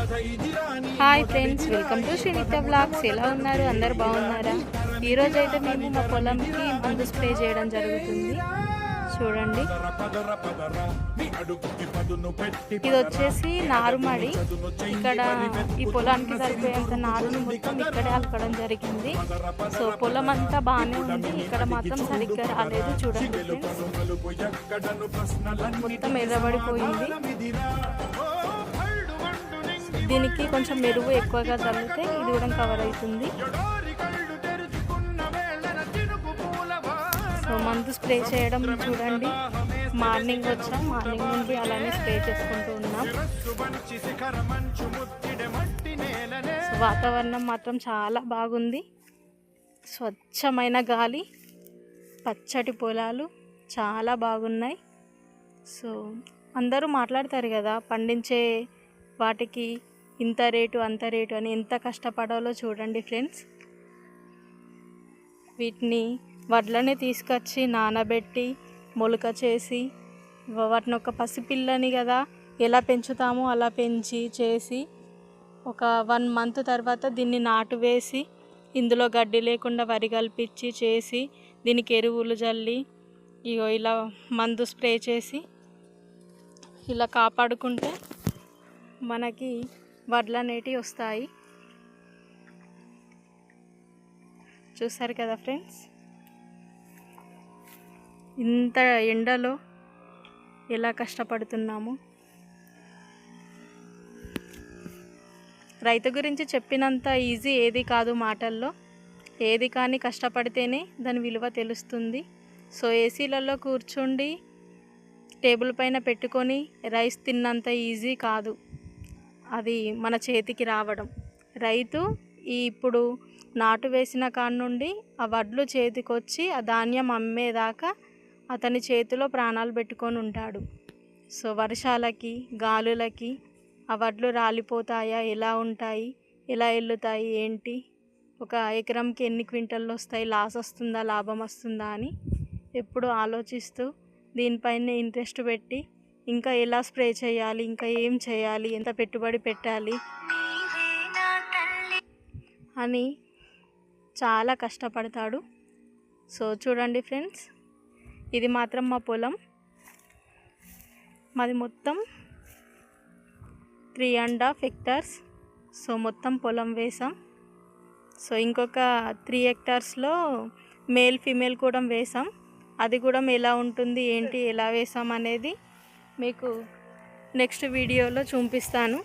Hi friends, welcome to Srinitya blogs. ఎలా ఉన్నారు? అందరు బాగున్నారా? ఈరోజు అయితే మేము మా పొలంకి మందు స్ప్రే చేయడం జరుగుతుంది. చూడండి, ఇది వచ్చేసి నారుమడి. ఇక్కడ ఈ పొలానికి సరిపోయేంత నారును మొత్తం ఇక్కడే అలకడం జరిగింది. సో పొలం అంతా బాగానే ఉంది, ఇక్కడ మాత్రం సరిగ్గా రాలేదు. చూడండి ఫ్రెండ్స్, మొత్తం ఎర్రబడిపోయింది. దీనికి కొంచెం మెరుగు ఎక్కువగా తగిలితే ఇది కూడా కవర్ అవుతుంది. సో మందు స్ప్రే చేయడం చూడండి, మార్నింగ్ వచ్చాం, మార్నింగ్ నుండి అలానే స్ప్రే చేసుకుంటూ ఉన్నాం. సో వాతావరణం మాత్రం చాలా బాగుంది. స్వచ్ఛమైన గాలి, పచ్చటి పొలాలు చాలా బాగున్నాయి. సో అందరూ మాట్లాడతారు కదా, పండించే వాటికి ఇంత రేటు అంత రేటు అని. ఎంత కష్టపడాలో చూడండి ఫ్రెండ్స్. వీటిని వడ్లని తీసుకొచ్చి నానబెట్టి మొలక చేసి వాటిని ఒక పసిపిల్లని కదా ఎలా పెంచుతామో అలా పెంచి చేసి ఒక 1 month తర్వాత దీన్ని నాటు వేసి ఇందులో గడ్డి లేకుండా వరి కల్పించి చేసి దీనికి ఎరువులు జల్లి ఇగో ఇలా మందు స్ప్రే చేసి ఇలా కాపాడుకుంటే మనకి వడ్లు అనేటివి వస్తాయి. చూసారు కదా ఫ్రెండ్స్, ఇంత ఎండలో ఎలా కష్టపడుతున్నాము. రైతు గురించి చెప్పినంత ఈజీ ఏది కాదు మాటల్లో. ఏది కానీ కష్టపడితేనే దాని విలువ తెలుస్తుంది. సో ఏసీలలో కూర్చుండి టేబుల్ పైన పెట్టుకొని రైస్ తిన్నంత ఈజీ కాదు అది మన చేతికి రావడం. రైతు ఇప్పుడు నాటు వేసిన కాడ నుండి ఆ వడ్లు చేతికొచ్చి ఆ ధాన్యం అమ్మేదాకా అతని చేతిలో ప్రాణాలు పెట్టుకొని ఉంటాడు. సో వర్షాలకి గాలులకి ఆ వడ్లు రాలిపోతాయా, ఎలా ఉంటాయి, ఎలా వెళ్ళుతాయి, ఏంటి, ఒక ఎకరంకి ఎన్ని క్వింటళ్ళు వస్తాయి, లాస్ వస్తుందా లాభం వస్తుందా అని ఎప్పుడు ఆలోచిస్తూ దీనిపైన ఇంట్రెస్ట్ పెట్టి ఇంకా ఎలా స్ప్రే చేయాలి, ఇంకా ఏం చేయాలి, ఎంత పెట్టుబడి పెట్టాలి అని చాలా కష్టపడతాడు. సో చూడండి ఫ్రెండ్స్, ఇది మాత్రం మా పొలం. మాది మొత్తం 3.5 hectares. సో మొత్తం పొలం వేసాం. సో ఇంకొక 3 hectaresలో మేల్ ఫీమేల్ కూడా వేసాం. అది కూడా ఎలా ఉంటుంది, ఏంటి, ఎలా వేసాం అనేది మీకు నెక్స్ట్ వీడియోలో చూపిస్తాను.